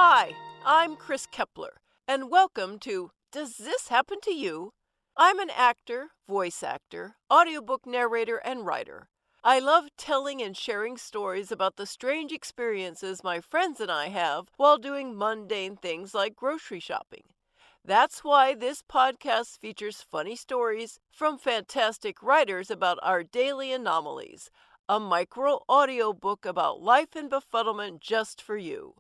Hi, I'm Chris Kepler, and welcome to Does This Happen to You? I'm an actor, voice actor, audiobook narrator, and writer. I love telling and sharing stories about the strange experiences my friends and I have while doing mundane things like grocery shopping. That's why this podcast features funny stories from fantastic writers about our daily anomalies, a micro audiobook about life and befuddlement just for you.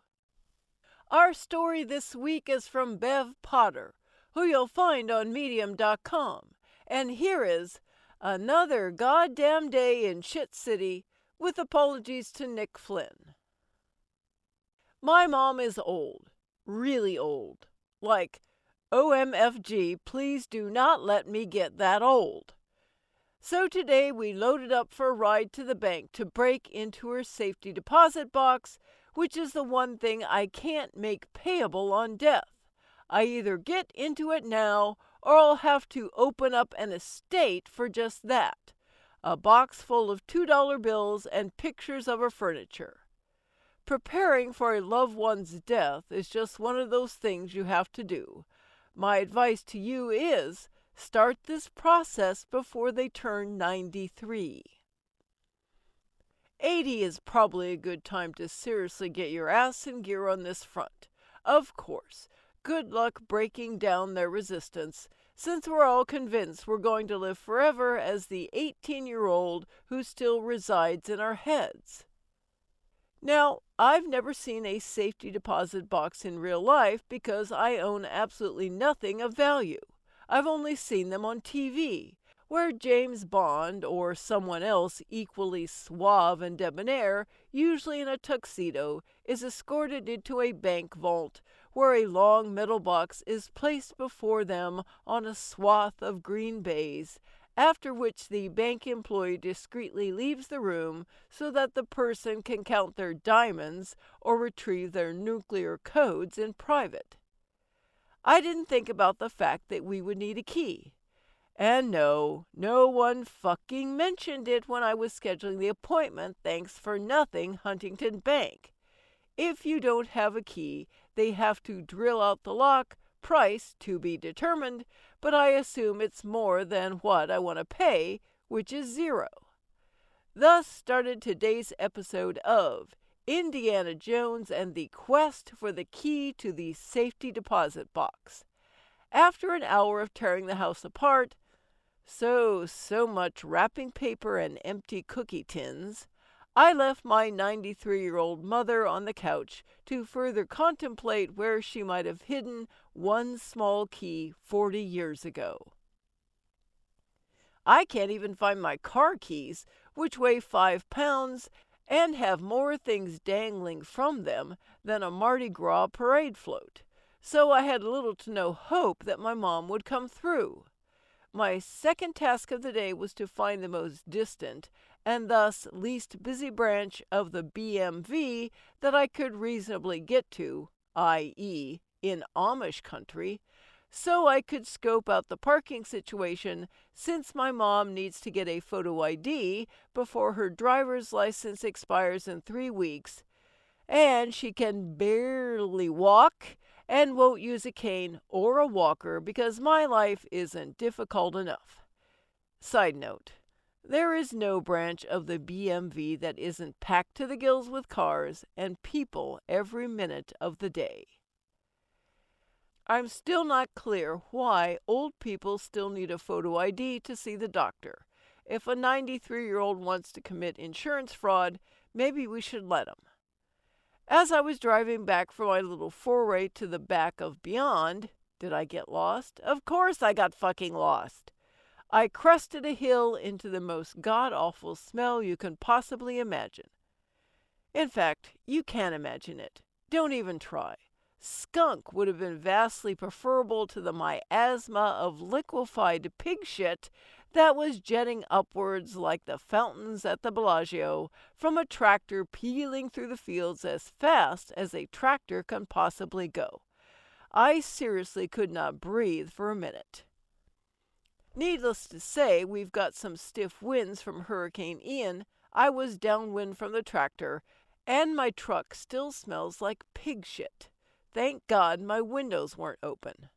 Our story this week is from Bev Potter, who you'll find on medium.com. And here is Another Goddamn Day in Shit City, with apologies to Nick Flynn. My mom is old, really old. Like, OMFG, please do not let me get that old. So today we loaded up for a ride to the bank to break into her safety deposit box, which is the one thing I can't make payable on death. I either get into it now or I'll have to open up an estate for just that. A box full of $2 bills and pictures of her furniture. Preparing for a loved one's death is just one of those things you have to do. My advice to you is start this process before they turn 93. 80 is probably a good time to seriously get your ass in gear on this front. Of course, good luck breaking down their resistance, since we're all convinced we're going to live forever as the 18-year-old who still resides in our heads. Now, I've never seen a safety deposit box in real life because I own absolutely nothing of value. I've only seen them on TV, where James Bond or someone else equally suave and debonair, usually in a tuxedo, is escorted into a bank vault where a long metal box is placed before them on a swath of green baize, after which the bank employee discreetly leaves the room so that the person can count their diamonds or retrieve their nuclear codes in private. I didn't think about the fact that we would need a key. And no one fucking mentioned it when I was scheduling the appointment, thanks for nothing, Huntington Bank. If you don't have a key, they have to drill out the lock, price to be determined, but I assume it's more than what I want to pay, which is $0. Thus started today's episode of Indiana Jones and the Quest for the Key to the Safety Deposit Box. After an hour of tearing the house apart, so much wrapping paper and empty cookie tins, I left my 93-year-old mother on the couch to further contemplate where she might have hidden one small key 40 years ago. I can't even find my car keys, which weigh 5 pounds and have more things dangling from them than a Mardi Gras parade float, so I had little to no hope that my mom would come through. My second task of the day was to find the most distant and thus least busy branch of the BMV that I could reasonably get to, i.e., in Amish country, so I could scope out the parking situation, since my mom needs to get a photo ID before her driver's license expires in 3 weeks, and she can barely walk and won't use a cane or a walker because my life isn't difficult enough. Side note, there is no branch of the BMV that isn't packed to the gills with cars and people every minute of the day. I'm still not clear why old people still need a photo ID to see the doctor. If a 93-year-old wants to commit insurance fraud, maybe we should let him. As I was driving back from my little foray to the back of Beyond, did I get lost? Of course I got fucking lost. I crested a hill into the most god-awful smell you can possibly imagine. In fact, you can't imagine it. Don't even try. Skunk would have been vastly preferable to the miasma of liquefied pig shit that was jetting upwards like the fountains at the Bellagio from a tractor peeling through the fields as fast as a tractor can possibly go. I seriously could not breathe for a minute. Needless to say, we've got some stiff winds from Hurricane Ian. I was downwind from the tractor, and my truck still smells like pig shit. Thank God my windows weren't open.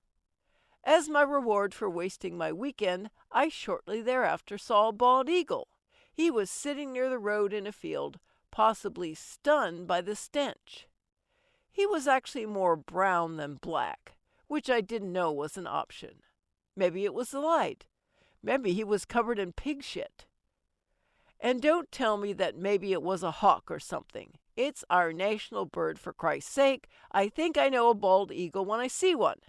As my reward for wasting my weekend, I shortly thereafter saw a bald eagle. He was sitting near the road in a field, possibly stunned by the stench. He was actually more brown than black, which I didn't know was an option. Maybe it was the light. Maybe he was covered in pig shit. And don't tell me that maybe it was a hawk or something. It's our national bird, for Christ's sake. I think I know a bald eagle when I see one,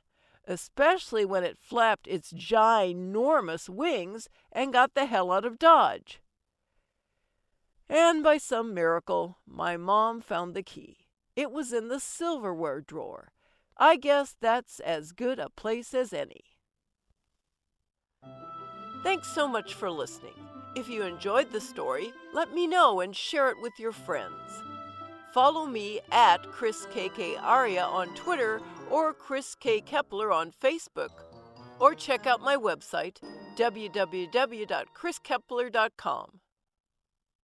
especially when it flapped its ginormous wings and got the hell out of Dodge. And by some miracle, my mom found the key. It was in the silverware drawer. I guess that's as good a place as any. Thanks so much for listening. If you enjoyed the story, let me know and share it with your friends. Follow me at ChrisKKAria on Twitter or Chris K. Kepler on Facebook. Or check out my website, www.chriskepler.com.